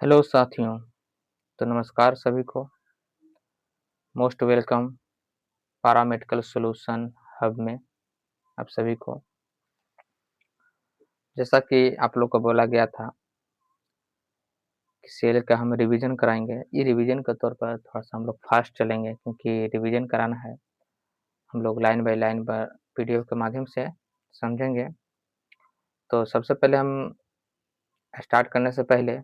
Hello साथियों, तो नमस्कार सभी को। Most welcome paramedical solution hub में आप सभी को। जैसा कि आप लोग को बोला गया था कि सेल का हम रिवीजन कराएँगे। ये रिवीजन के तौर पर थोड़ा-सा हम लोग फास्ट चलेंगे क्योंकि रिवीजन कराना है। हम लोग लाइन बाय लाइन पर पीडीएफ के माध्यम से समझेंगे। तो सबसे पहले हम स्टार्ट करने से पहले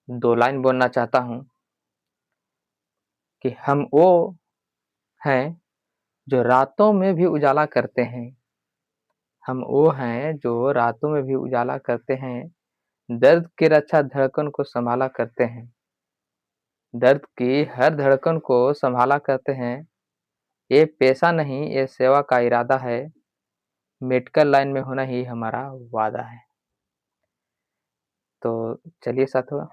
2 लाइन बोलना चाहता हूँ कि हम वो हैं जो रातों में भी उजाला करते हैं। हम वो हैं जो रातों में भी उजाला करते हैं। दर्द की रक्षा धड़कन को सँभाला करते हैं। दर्द की हर धड़कन को सँभाला करते हैं। ये पेशा नहीं, ये सेवा का इरादा है। मेडिकल लाइन में होना ही हमारा वादा है। तो चलिए साथियों,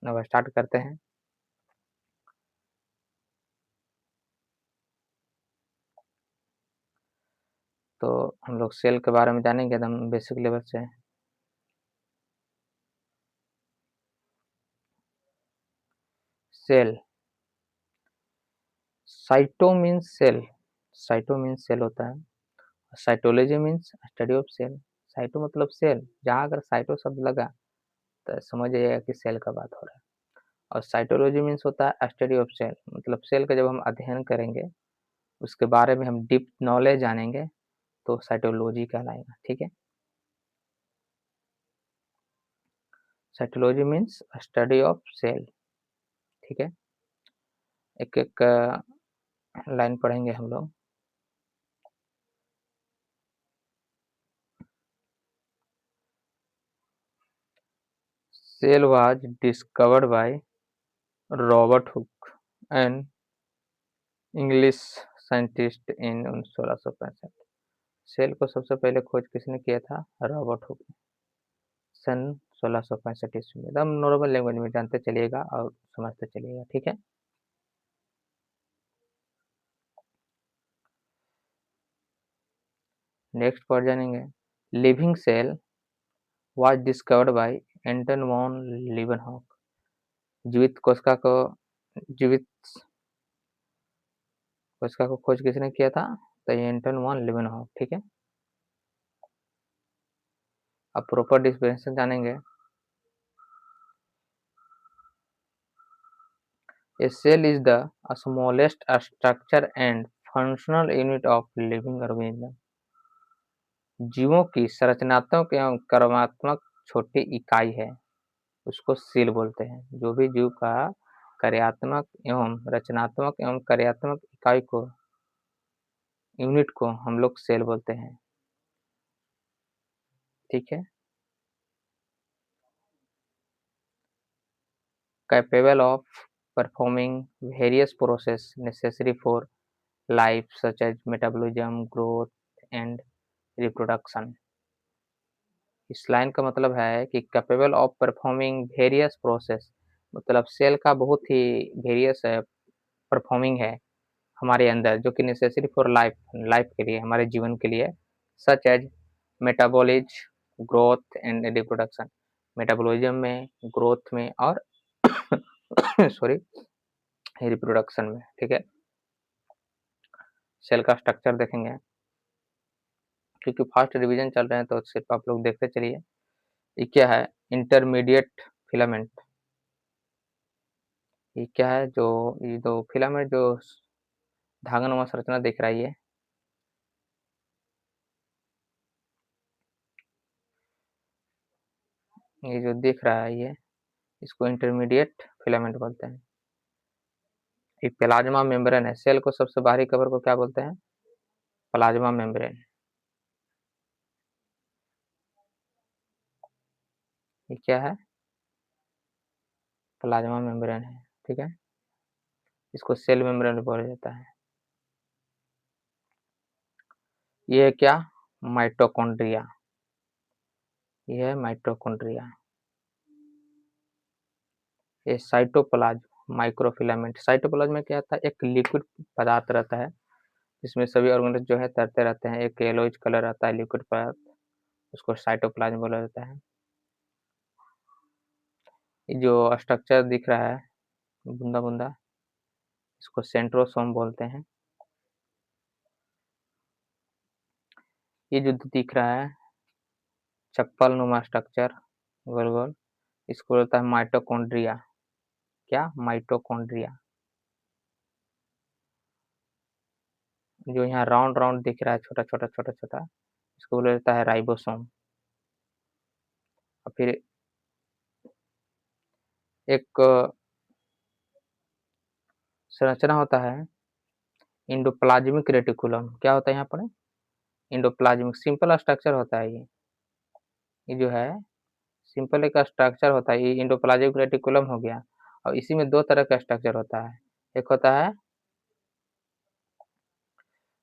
अब स्टार्ट करते हैं। तो हम लोग सेल के बारे में जानेंगे एकदम बेसिक लेवल से। Cell, cyto means cell. Cyto means cell होता है। Cytology means study of cell. Cyto मतलब सेल, जहाँ अगर साइटो शब्द लगा तो समझ जाइएगा कि सेल का बात हो रहा है। और साइटोलॉजी मीन्स होता है स्टडी ऑफ सेल, मतलब सेल का जब हम अध्ययन करेंगे, उसके बारे में हम डीप नॉलेज जानेंगे, तो साइटोलॉजी कहलाएगा। ठीक है। Cytology means study of cell. ठीक है। एक एक लाइन पढ़ेंगे हम लोग। Cell was discovered by Robert Hooke and English scientist in 1665। Cell को सबसे पहले खोज किसने किया था? रॉबर्ट हुक ने, सन 1665 ईस्वी में। एकदम नॉर्मल लैंग्वेज में जानते चलिएगा और समझते चलिएगा। ठीक है। नेक्स्ट पर जानेंगे। Living cell was discovered by Anton van Leeuwenhoek. जीवित कोशिका को जीवित कोशिका को खोज किसने किया था? तो ये एंटन वॉन लीवनहॉक। ठीक है। अब प्रॉपर डिफिनेशन जानेंगे। A cell is the smallest structure and functional unit of living organism। जीवों की संरचनात्मक एवं कर्मात्मक छोटी इकाई है, उसको सेल बोलते हैं। जो भी जीव का कार्यात्मक एवं रचनात्मक एवं कार्यात्मक इकाई को, यूनिट को हम लोग सेल बोलते हैं। ठीक है। Capable of performing various process necessary for life such as metabolism, growth and reproduction. इस लाइन का मतलब है कि capable of performing various process, मतलब सेल का बहुत ही वेरियस परफॉर्मिंग है हमारे अंदर, जो कि नेसेसरी फॉर लाइफ, लाइफ के लिए, हमारे जीवन के लिए। Such as metabolism, growth and reproduction. Metabolism में, ग्रोथ में और सॉरी, रिप्रोडक्शन में। ठीक है। सेल का स्ट्रक्चर देखेंगे, क्योंकि फास्ट रिवीजन चल रहे हैं तो सिर्फ आप लोग देखते चलिए। ये क्या है? Intermediate filament. ये क्या है? जो ये दो फिलामेंट जो धागानुमा संरचना दिख रहा है, ये जो दिख रहा है, ये इसको इंटरमीडिएट फिलामेंट बोलते हैं। ये प्लाज्मा मेम्ब्रेन है। सेल को सबसे बाहरी कवर को क्या बोलते हैं? Plasma membrane. ये क्या है? प्लाज्मा मेम्ब्रेन है। ठीक है। इसको सेल मेम्ब्रेन बोला जाता है। ये है क्या? माइटोकॉन्ड्रिया। ये है माइटोकॉन्ड्रिया। ये साइटोप्लाज्म माइक्रोफिलामेंट। साइटोप्लाज्म में क्या होता है? एक लिक्विड पदार्थ रहता है, जिसमें सभी ऑर्गेनेल जो है तैरते रहते हैं। एक येलोइश कलर आता है लिक्विड पदार्थ, उसको साइटोप्लाज्म बोला जाता है। ये जो स्ट्रक्चर दिख रहा है बूंदा बूंदा, इसको सेंट्रोसोम बोलते हैं। ये जो दिख रहा है चप्पल नुमा स्ट्रक्चर गोल गोल, इसको बोलता है माइटोकॉन्ड्रिया। क्या? माइटोकॉन्ड्रिया। जो यहाँ राउंड राउंड दिख रहा है छोटा छोटा छोटा छोटा, इसको बोला जाता है राइबोसोम। और फिर एक संरचना होता है इंडोप्लाज्मिक रेटिकुलम। क्या होता है यहाँ पर? इंडोप्लाज्मिक। सिंपल स्ट्रक्चर होता है ये जो है सिंपल एक स्ट्रक्चर होता है। ये इंडोप्लाज्मिक रेटिकुलम हो गया, और इसी में दो तरह का स्ट्रक्चर होता है। एक होता है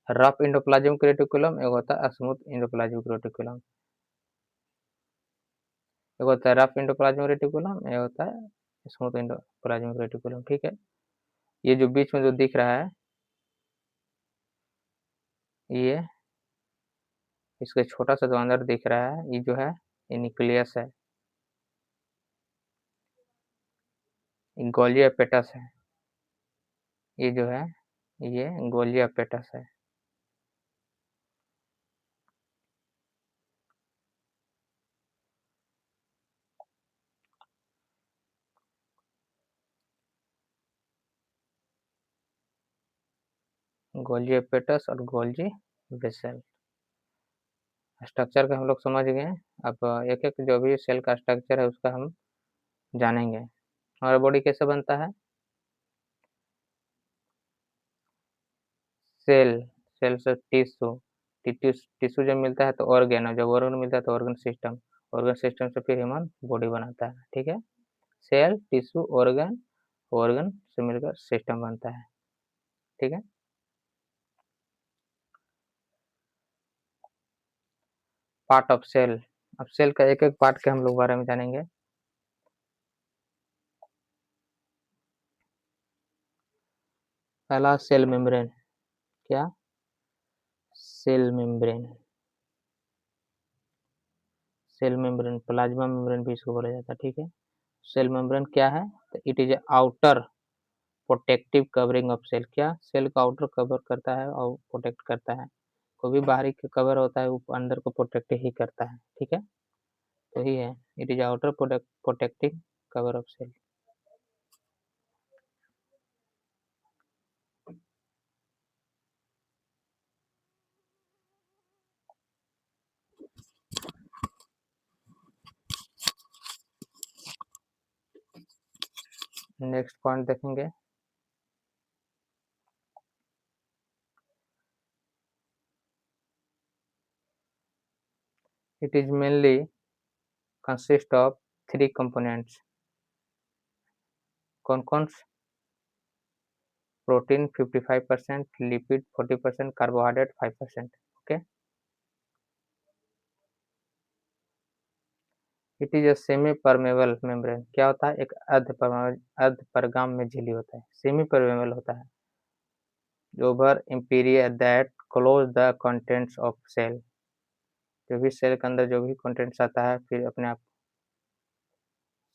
रफ इंडोप्लाज्मिक रेटिकुलम, एक होता है स्मूथ इंडोप्लाज्मिक रेटिकुलम। एक होता है रफ इंडोप्लाज्मिक रेटिकुलम, एक होता है स्मूथ इंडोप्लाज्मिक रेटिकुलम। ठीक है, ये जो बीच में जो दिख रहा है ये इसका छोटा सा जो अंदर दिख रहा है ये जो है ये न्यूक्लियस है, गोल्गी एपेटस है। ये जो है ये गोल्गी एपेटस है। गोल्गी एपेटस और गोल्गी वेसल। स्ट्रक्चर का हम लोग समझ गए। अब एक एक जो भी सेल का स्ट्रक्चर है उसका हम जानेंगे। हमारा बॉडी कैसे बनता है? सेल, सेल से टिश्यू, टिश्यू जब मिलता है तो ऑर्गन, और जब ऑर्गन मिलता है तो ऑर्गन सिस्टम से फिर ह्यूमन बॉडी बनाता है। ठीक है, सेल टिश्यू ऑर्गन, ऑर्गन से मिलकर सिस्टम बनता है। ठीक है, पार्ट ऑफ सेल। अब सेल का एक एक पार्ट के हम लोग बारे में जानेंगे। पहला सेल मेम्ब्रेन। क्या? Cell membrane. Cell membrane, plasma membrane भी इसको बोला जाता है। ठीक है, सेल मेम्ब्रेन क्या है? तो it is outer protective covering of cell. क्या? सेल का आउटर कवर करता है और प्रोटेक्ट करता है। कोई भी बाहरी कवर होता है वो अंदर को प्रोटेक्ट ही करता है। ठीक है, तो ही है it is outer protective cover of cell. Next point देखेंगे। It is mainly consist of 3 components. कौन कौन? Protein 55%, lipid 40%, carbohydrate 5%। Okay, it is a semi permeable membrane. क्या होता है? एक अर्ध परगाम में झिल्ली होता है, सेमी परमेबल होता है। Over interior that close the contents of cell. जो भी सेल के अंदर जो भी कंटेंट्स आता है फिर अपने आप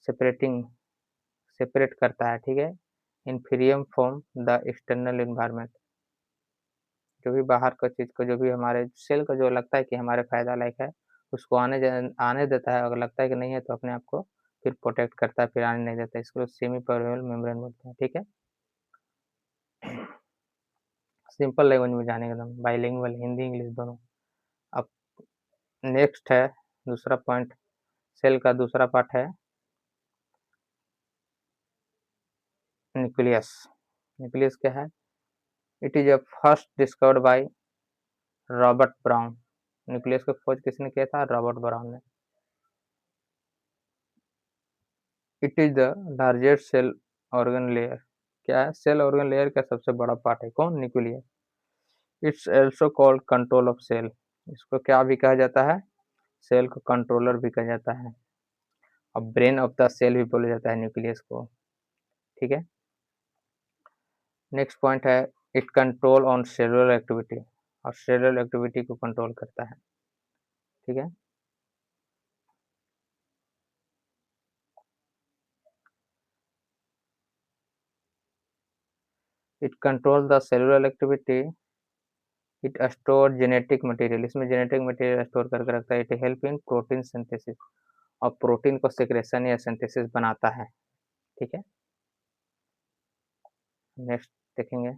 सेपरेट करता है। ठीक है, इन्फीरियम फ्रॉम द एक्सटर्नल एनवायरनमेंट। जो भी बाहर का चीज को, जो भी हमारे सेल को जो लगता है कि हमारे फायदा लायक है उसको आने देता है, अगर लगता है कि नहीं है तो अपने आप को फिर प्रोटेक्ट करता है, फिर आने नहीं देता। इसको सेमी परमेबल मेम्ब्रेन बोलते हैं। ठीक है, सिंपल लैंग्वेज में जाने एकदम बाइलिंगुअल, हिंदी इंग्लिश दोनों। अब नेक्स्ट है दूसरा पॉइंट, सेल का दूसरा पार्ट है न्यूक्लियस। न्यूक्लियस क्या है? It is a first discovered by Robert Brown. Nucleus की खोज किसने किया था? रॉबर्ट ब्राउन ने। It is the largest cell organ layer. क्या है? सेल ऑर्गन लेयर का सबसे बड़ा पार्ट है कौन? Nucleus. It's also called control of cell. इसको क्या भी कहा जाता है? सेल को कंट्रोलर भी कहा जाता है, और ब्रेन ऑफ द सेल भी बोला जाता है न्यूक्लियस को। ठीक है, नेक्स्ट पॉइंट है it control on cellular activity, और सेलुलर एक्टिविटी को कंट्रोल करता है। ठीक है, it control the cellular activity, it store genetic material, इसमें जेनेटिक मटेरियल स्टोर करके रखता है। It help in protein synthesis, और प्रोटीन को सिक्रेशन या सिंथेसिस बनाता है। ठीक है, नेक्स्ट देखेंगे,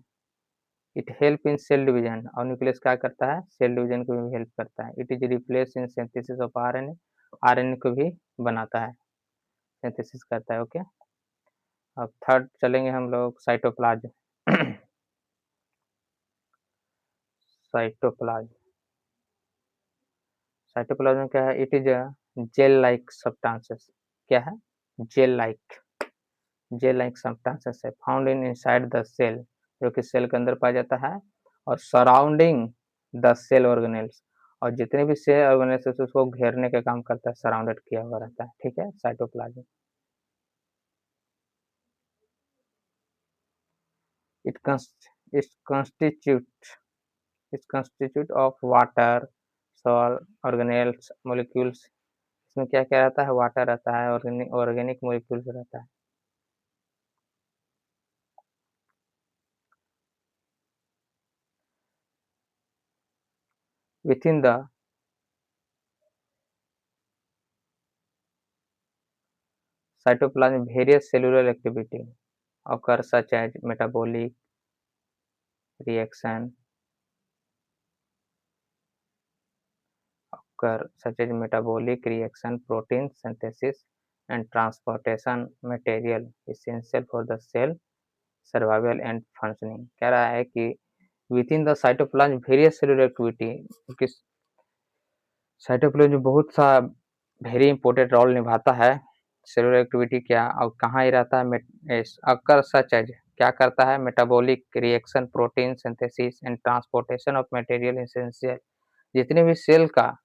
it help in cell division, और न्यूक्लियस क्या करता है, सेल डिवीजन को भी हेल्प करता है। It is replace in synthesis of RNA, RNA को भी बनाता है, सिंथेसिस करता है। ओके, अब थर्ड चलेंगे हम लोग, साइटोप्लाज्म। साइटोप्लाज्म, साइटोप्लाज्म क्या है, it is a gel like substances, क्या है, gel like, gel like substances है, found in inside the cell, जो कि सेल के अंदर पाया जाता है, और सराउंडिंग द सेल ऑर्गेनेल्स, और जितने भी सेल ऑर्गेनेल्स उसको घेरने का काम करता है, सराउंडेड किया हुआ रहता है। ठीक है, cytoplasm. It constitute of water, sol, organelles, molecules, इसमें क्या क्या रहता है, वाटर रहता है, ऑर्गेनिक मोलिक्यूल्स रहता है। within the cytoplasm various cellular activity occur such as metabolic reaction protein synthesis and transportation material essential for the cell survival and functioning। कह रहा है कि with in the cytoplasm various cellular activity, क्योंकि cytoplasm बहुत सा very important role निभाता है, cellular activity क्या और कहाँ ही रहता है, अक्कर सच एज, क्या करता है, metabolic reaction, protein synthesis and transportation of material essential, जितने भी सेल का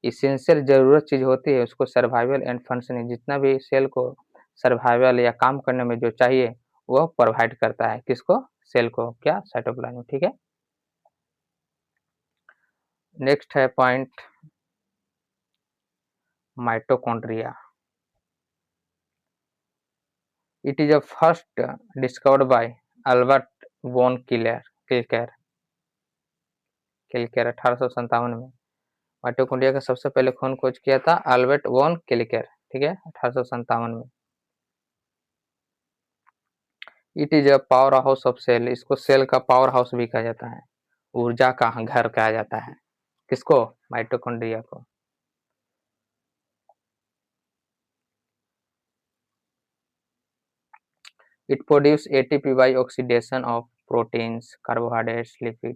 इसेंशियल जरूरत चीज होती है उसको सर्वाइवल एंड फंक्शनिंग, जितना भी सेल को सर्वाइवल या काम करने में जो चाहिए वो प्रोवाइड करता है, किसको, सेल को, क्या, साइटोप्लाज्म। ठीक है, नेक्स्ट है point, mitochondria. It is a first discovered by Albert von Kilker 1857 में। माइटोकॉन्ड्रिया का सबसे पहले खून खोज किया था अल्बर्ट वॉन किलकर, ठीक है, 1857 में। It is a power house of cell, इसको सेल का पावर हाउस भी कहा जाता है, ऊर्जा का घर कहा जाता है, किसको, माइटोकॉन्ड्रिया को। It produce ATP by oxidation of proteins, carbohydrates, lipid,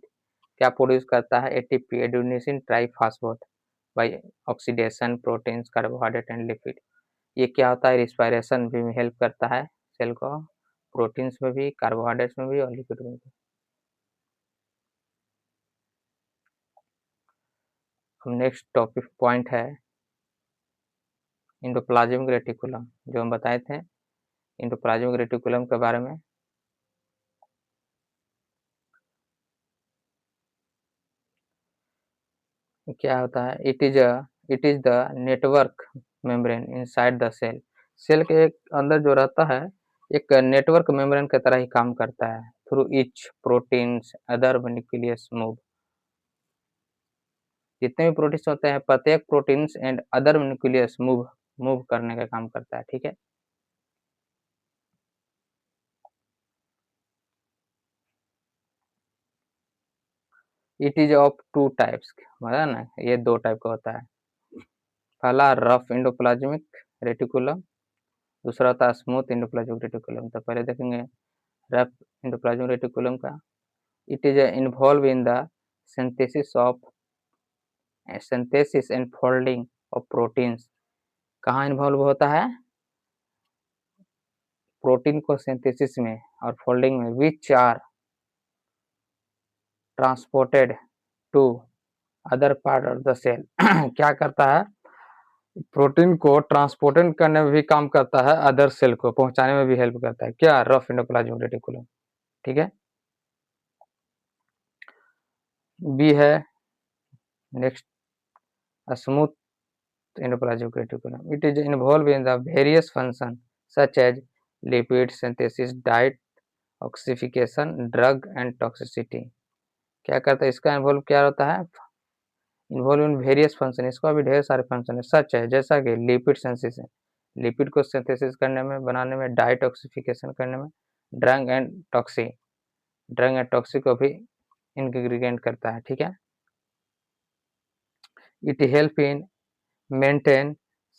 क्या प्रोड्यूस करता है, ATP, adenosine triphosphate, by oxidation proteins, carbohydrate and lipid. ये क्या होता है, रिस्पायरेशन भी हेल्प करता है सेल को, प्रोटीन्स में भी, कार्बोहाइड्रेट्स में भी और लिपिड में भी। नेक्स्ट टॉपिक पॉइंट है एंडोप्लाज्मिक रेटिकुलम, जो हम बताए थे एंडोप्लाज्मिक रेटिकुलम के बारे में। क्या होता है, it is the network membrane inside the cell, cell के अंदर जो रहता है एक नेटवर्क मेम्ब्रेन की तरह ही काम करता है, through etch proteins other nucleus move, जितने भी प्रोटीन्स होते हैं प्रत्येक proteins and other nucleus move करने का काम करता है। ठीक है, it is of two types, मतलब ना ये दो टाइप का होता है, पहला रफ एंडोप्लाज्मिक रेटिकुलम, दूसरा होता है स्मूथ एंडोप्लाज्मिक रेटिकुलम। तो पहले देखेंगे रफ एंडोप्लाज्मिक रेटिकुलम का। It is involve in the synthesis and folding of proteins, कहाँ इन्वॉल्व होता है, प्रोटीन को सिंथेसिस में और फोल्डिंग में, which are transported to other part of the cell. क्या करता है, प्रोटीन को ट्रांसपोर्टेड करने में भी काम करता है, अदर सेल को पहुंचाने में भी हेल्प करता है, क्या, रफ एंडोप्लाज्मिक रेटिकुलम। ठीक है, बी है next, smooth endoplasmic reticulum. It is involve in the various function such as lipid synthesis, detoxification, drug and toxicity. क्या करता है इसका इन्वॉल्व, क्या होता है, इन्वॉल्व इन वेरियस फंक्शन, इसका भी ढेर सारे फंक्शन है, सच है जैसा कि लिपिड सिंथेसिस, लिपिड को सिंथेसिस करने में, बनाने में, डाइटॉक्सिफिकेशन करने में, drug and taxi, drug and taxi को भी इंग्रेडिएंट करता है, ठीक है। It help in maintain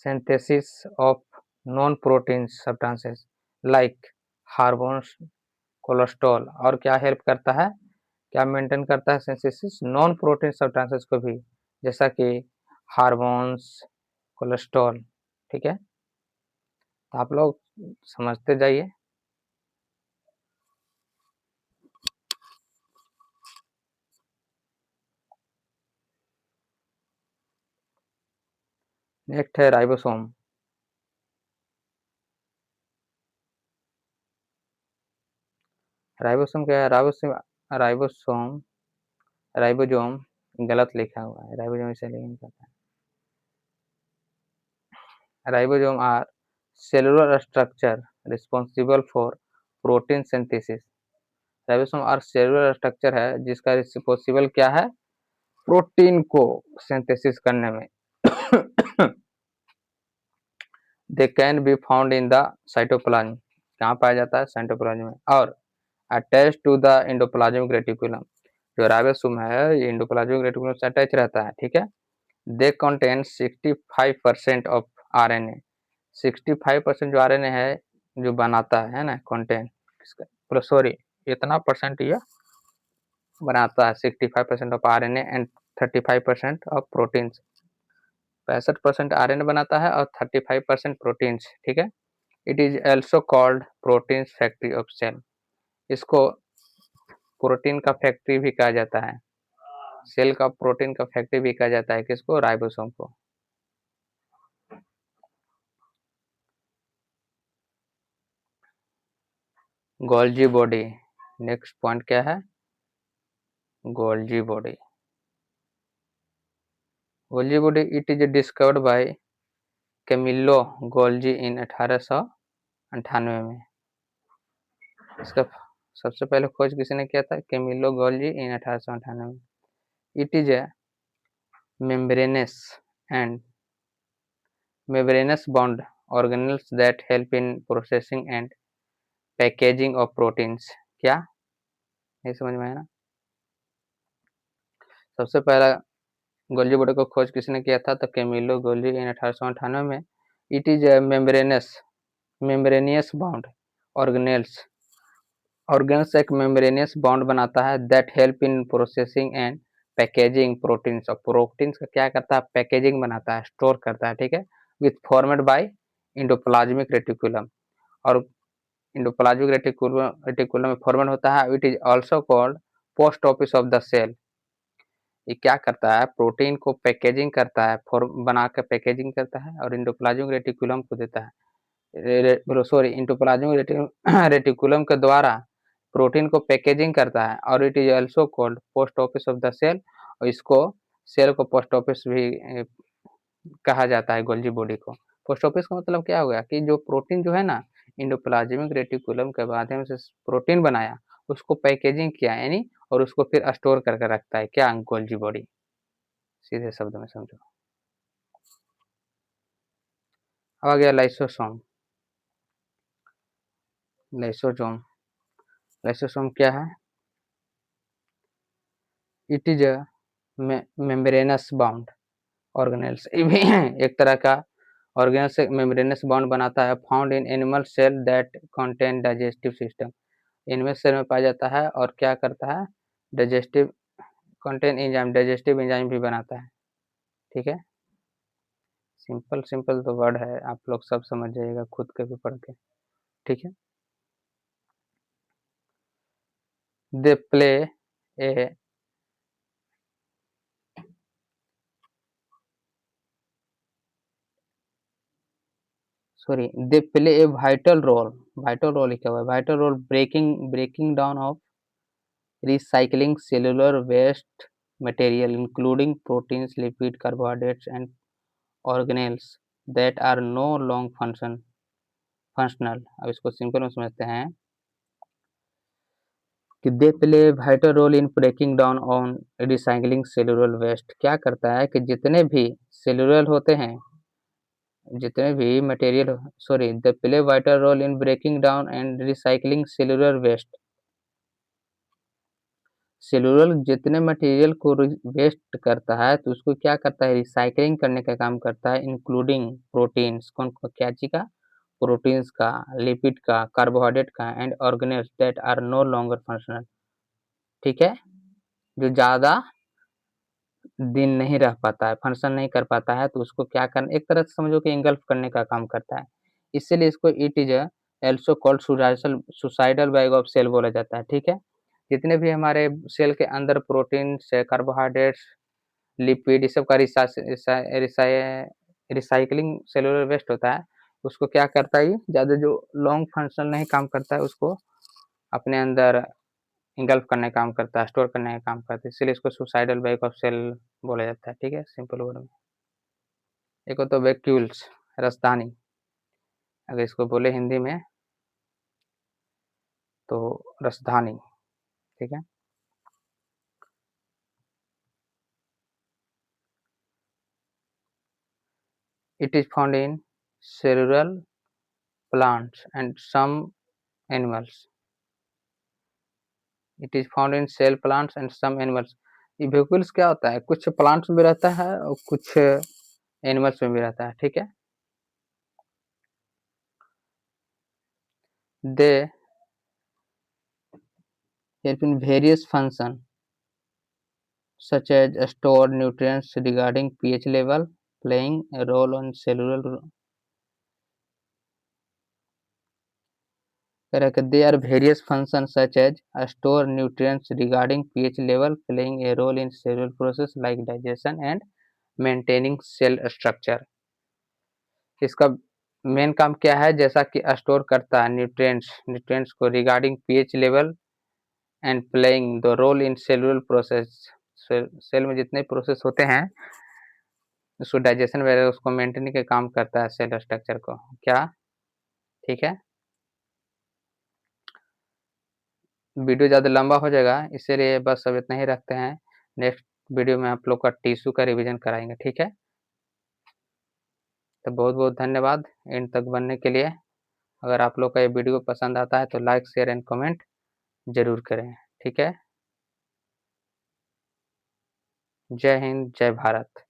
synthesis of non protein substances like hormones, cholesterol, और क्या हेल्प करता है, क्या मेंटेन करता है, सिंथेसिस नॉन प्रोटीन सब्सटेंसेस को भी, जैसा कि हार्मोन्स, कोलेस्ट्रॉल, ठीक है। तो आप लोग समझते जाइए। नेक्स्ट है राइबोसोम। राइबोसोम क्या है, राइबोसोम, राइबोसोम, राइबोसोम गलत लिखा हुआ है, राइबोसोम इसे नहीं पता है। Ribosome are cellular structure responsible for protein synthesis. Ribosome are cellular structure है जिसका रिस्पॉन्सिबल क्या है, प्रोटीन को सिंथेसिस करने में। They can be found in the cytoplasm, कहाँ पाया जाता है, साइटोप्लाज्म में, और attach to the endoplasmic reticulum. जो राइबोसोम है ये एंडोप्लाज्मिक रेटिकुलम से अटैच रहता है, ठीक है। दे कंटेन 65% ऑफ आरएनए, 65% जो आरएनए है जो बनाता है ना, कंटेन, सॉरी, इतना परसेंट ये बनाता है, 65% of RNA and 35% of proteins, 65% RNA बनाता है और 35% प्रोटीन्स, ठीक है। It is also called protein factory of cell, इसको प्रोटीन का फैक्ट्री भी कहा जाता है, सेल का प्रोटीन का फैक्ट्री भी कहा जाता है, किसको, राइबोसोम को। गोल्जी बॉडी, नेक्स्ट पॉइंट क्या है, Golgi body. Golgi body it is discovered by Camillo Golgi in 1898 में। इसका सबसे पहले खोज किसने किया था, कैमिलो गोल्जी इन 1898 में। It is a membranes and membranous bound organelles that help in processing and packaging of proteins। क्या, नहीं समझ में आया ना। सबसे पहला गोल्जी बॉडी को खोज किसने किया था, तो कैमिलो गोल्जी इन 1898 में। It is membranosus bound organelles, organs एक मेम्ब्रेनियस बाउंड बनाता है, that help in processing and packaging proteins, और प्रोटीन्स का क्या करता है, पैकेजिंग बनाता है, स्टोर करता है, ठीक है। With formed by endoplasmic reticulum, और इंडोप्लाज्मिक रेटिकुलम में फॉर्मेट होता है। It is also called post office of the cell. ये क्या करता है, प्रोटीन को पैकेजिंग करता है, फॉर्म बना कर पैकेजिंग करता है, और इंडोप्लाज्मिक रेटिकुलम को देता है, सॉरी, इंडोप्लाज्मिक रेटिकुलम के द्वारा प्रोटीन को पैकेजिंग करता है, और it is also called post office of the cell, और इसको सेल को पोस्ट ऑफिस भी कहा जाता है, गोल्जी बॉडी को। पोस्ट ऑफिस का मतलब क्या हो गया कि जो प्रोटीन जो है ना, इंडोप्लाज्मिक रेटिकुलम के माध्यम से प्रोटीन बनाया, उसको पैकेजिंग किया यानी, और उसको फिर स्टोर करके रखता है, क्या, गोल्जी बॉडी, सीधे शब्द में समझो। अब आ गया लाइसोसोम। लाइसोसोम, लाइसोसोम क्या है, it is a membranous bound organelles, एक तरह का ऑर्गेनल से मेम्ब्रेनस बाउंड बनाता है, found in animal cell that contain digestive system, इनमें सेल में पाया जाता है, और क्या करता है, digestive contain enzyme, digestive enzyme भी बनाता है, ठीक है। सिंपल सिंपल तो वर्ड है, आप लोग सब समझ जाइएगा खुद के भी पढ़ के, ठीक है। They play a sorry they play a vital role, vital role लिखा हुआ है, vital role breaking down of recycling cellular waste material including proteins, lipid, carbohydrates and organelles that are no long functional। अब इसको simple में समझते हैं, कि they play vital role in breaking down on recycling cellular waste. क्या करता है कि जितने भी सेलुलर होते हैं, जितने भी material, sorry, the play vital role in breaking down and recycling cellular waste. Cellular जितने मटेरियल को वेस्ट करता है तो उसको क्या करता है, रिसाइकलिंग करने का काम करता है, इंक्लूडिंग प्रोटीन्स, कौन को क्या चीज का, प्रोटीन्स का, लिपिड का, कार्बोहाइड्रेट का and organelles that are no longer functional. ठीक है, जो ज्यादा दिन नहीं रह पाता है, फंक्शन नहीं कर पाता है, तो उसको क्या करना, एक तरह से समझो कि इंगल्फ करने का काम करता है। इसीलिए इसको it is also called suicidal bag of cell बोला जाता है। ठीक है, जितने भी हमारे सेल के अंदर प्रोटीन्स, कार्बोहाइड्रेट्स, लिपिड, इस सब का रिसाइकलिंग सेलुलर वेस्ट होता है, उसको क्या करता है, ये ज़्यादा जो लॉन्ग फंक्शन नहीं काम करता है उसको अपने अंदर इंगल्फ करने का काम करता है, स्टोर करने का काम करता है, इसलिए इसको सुसाइडल बैग ऑफ सेल बोला जाता है। ठीक है, सिंपल वर्ड में। एक होता है वैक्यूल्स, राजधानी, अगर इसको बोले हिंदी में तो राजधानी। ठीक है, it is found in several plants and some animals. It is found in cell plants and some animals. ये वेक्यूल्स क्या होता है, कुछ प्लांट्स में रहता है और कुछ एनिमल्स में भी रहता है। ठीक है, दे help in various function such as store nutrients regarding pH level, playing a role on cellular. There are various functions such as store nutrients regarding pH level, playing a role in cellular process like digestion and maintaining cell structure. इसका main काम क्या है, जैसा कि store करता है nutrients को regarding pH level and playing the role in cellular process. Cell में जितने प्रोसेस होते हैं उसको डाइजेशन वगैरह उसको मेंटेन के काम करता है सेल स्ट्रक्चर को। क्या, ठीक है, वीडियो ज़्यादा लंबा हो जाएगा इसीलिए बस अब इतना ही रखते हैं। नेक्स्ट वीडियो में आप लोग का टिश्यू का रिवीजन कराएंगे। ठीक है, तो बहुत बहुत धन्यवाद एंड तक बनने के लिए। अगर आप लोग का ये वीडियो पसंद आता है तो लाइक शेयर एंड कमेंट जरूर करें। ठीक है, जय हिंद, जय भारत।